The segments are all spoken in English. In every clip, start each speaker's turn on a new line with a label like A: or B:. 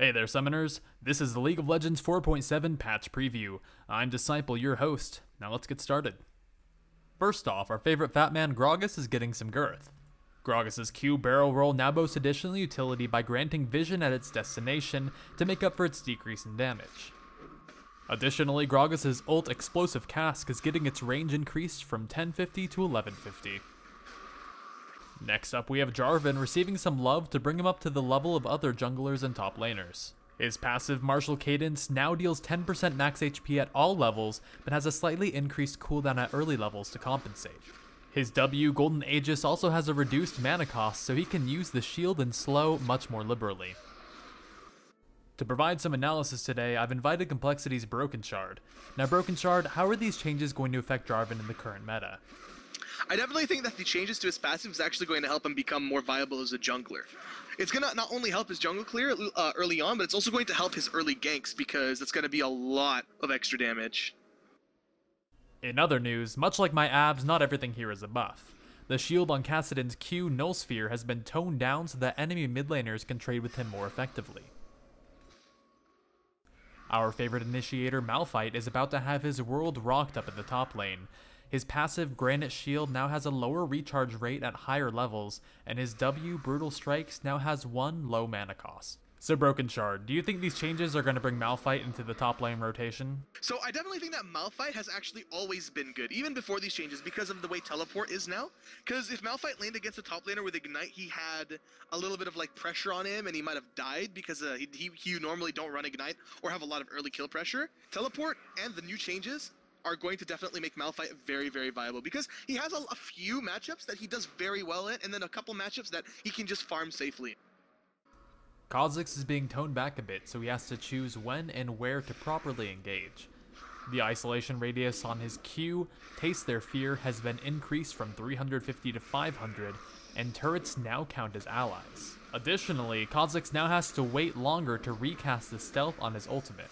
A: Hey there, Summoners. This is the League of Legends 4.7 patch preview. I'm Disciple, your host. Now let's get started. First off, our favorite fat man Gragas is getting some girth. Gragas' Q barrel roll now boasts additional utility by granting vision at its destination to make up for its decrease in damage. Additionally, Gragas' ult Explosive Cask is getting its range increased from 1050 to 1150. Next up, we have Jarvan receiving some love to bring him up to the level of other junglers and top laners. His passive Martial Cadence now deals 10% max HP at all levels, but has a slightly increased cooldown at early levels to compensate. His W, Golden Aegis, also has a reduced mana cost, so he can use the shield and slow much more liberally. To provide some analysis today, I've invited Complexity's Brokenshard. Now Brokenshard, how are these changes going to affect Jarvan in the current meta?
B: I definitely think that the changes to his passive is actually going to help him become more viable as a jungler. It's going to not only help his jungle clear early on, but it's also going to help his early ganks because it's going to be a lot of extra damage.
A: In other news, much like my abs, not everything here is a buff. The shield on Kassadin's Q Null Sphere has been toned down so that enemy mid laners can trade with him more effectively. Our favorite initiator, Malphite, is about to have his world rocked up in the top lane. His passive Granite Shield now has a lower recharge rate at higher levels, and his W Brutal Strikes now has 1 low mana cost. So Brokenshard, do you think these changes are going to bring Malphite into the top lane rotation?
B: So I definitely think that Malphite has actually always been good, even before these changes, because of the way teleport is now. Because if Malphite laned against a top laner with Ignite, he had a little bit of like pressure on him, and he might have died because he normally don't run Ignite or have a lot of early kill pressure. Teleport and the new changes are going to definitely make Malphite very, very viable because he has a few matchups that he does very well in, and then a couple matchups that he can just farm safely.
A: Khazix is being toned back a bit, so he has to choose when and where to properly engage. The isolation radius on his Q, Taste Their Fear, has been increased from 350 to 500, and turrets now count as allies. Additionally, Khazix now has to wait longer to recast the stealth on his ultimate.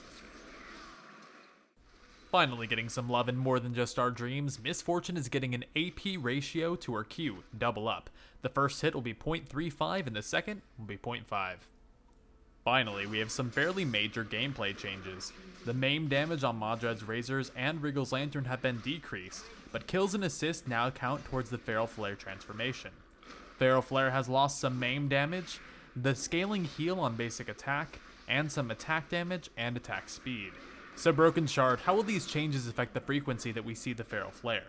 A: Finally getting some love in more than just our dreams, Misfortune is getting an AP ratio to her Q, double up. The first hit will be 0.35 and the second will be 0.5. Finally, we have some fairly major gameplay changes. The maim damage on Madred's Razors and Wriggle's Lantern have been decreased, but kills and assists now count towards the Feral Flare transformation. Feral Flare has lost some maim damage, the scaling heal on basic attack, and some attack damage and attack speed. So Brokenshard, how will these changes affect the frequency that we see the Feral Flare?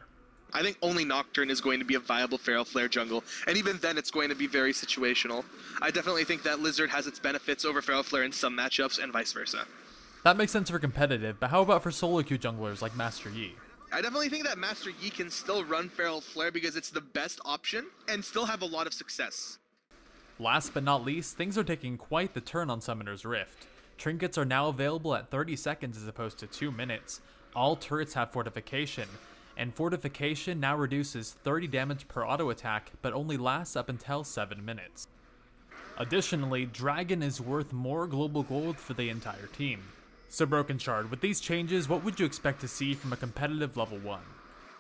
B: I think only Nocturne is going to be a viable Feral Flare jungle, and even then it's going to be very situational. I definitely think that Lizard has its benefits over Feral Flare in some matchups and vice versa.
A: That makes sense for competitive, but how about for solo queue junglers like Master Yi?
B: I definitely think that Master Yi can still run Feral Flare because it's the best option and still have a lot of success.
A: Last but not least, things are taking quite the turn on Summoner's Rift. Trinkets are now available at 30 seconds as opposed to 2 minutes. All turrets have Fortification, and Fortification now reduces 30 damage per auto attack, but only lasts up until 7 minutes. Additionally, Dragon is worth more global gold for the entire team. So Brokenshard, with these changes, what would you expect to see from a competitive level 1?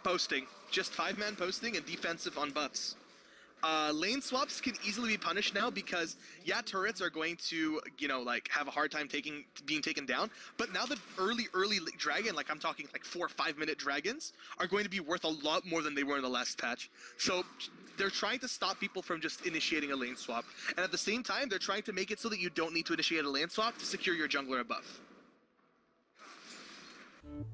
B: Posting. Just 5-man posting and defensive on buffs. Lane swaps can easily be punished now because, yeah, turrets are going to, like, have a hard time being taken down, but now the early dragon, like I'm talking like 4 or 5 minute dragons, are going to be worth a lot more than they were in the last patch. So they're trying to stop people from just initiating a lane swap, and at the same time, they're trying to make it so that you don't need to initiate a lane swap to secure your jungler a buff.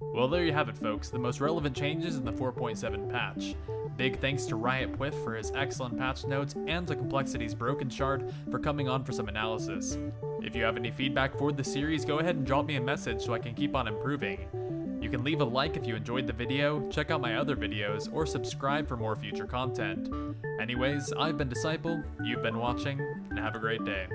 A: Well, there you have it, folks, the most relevant changes in the 4.7 patch. Big thanks to Riot Quiff for his excellent patch notes, and to Complexity's Brokenshard for coming on for some analysis. If you have any feedback for the series, go ahead and drop me a message so I can keep on improving. You can leave a like if you enjoyed the video, check out my other videos, or subscribe for more future content. Anyways, I've been Disciple, you've been watching, and have a great day.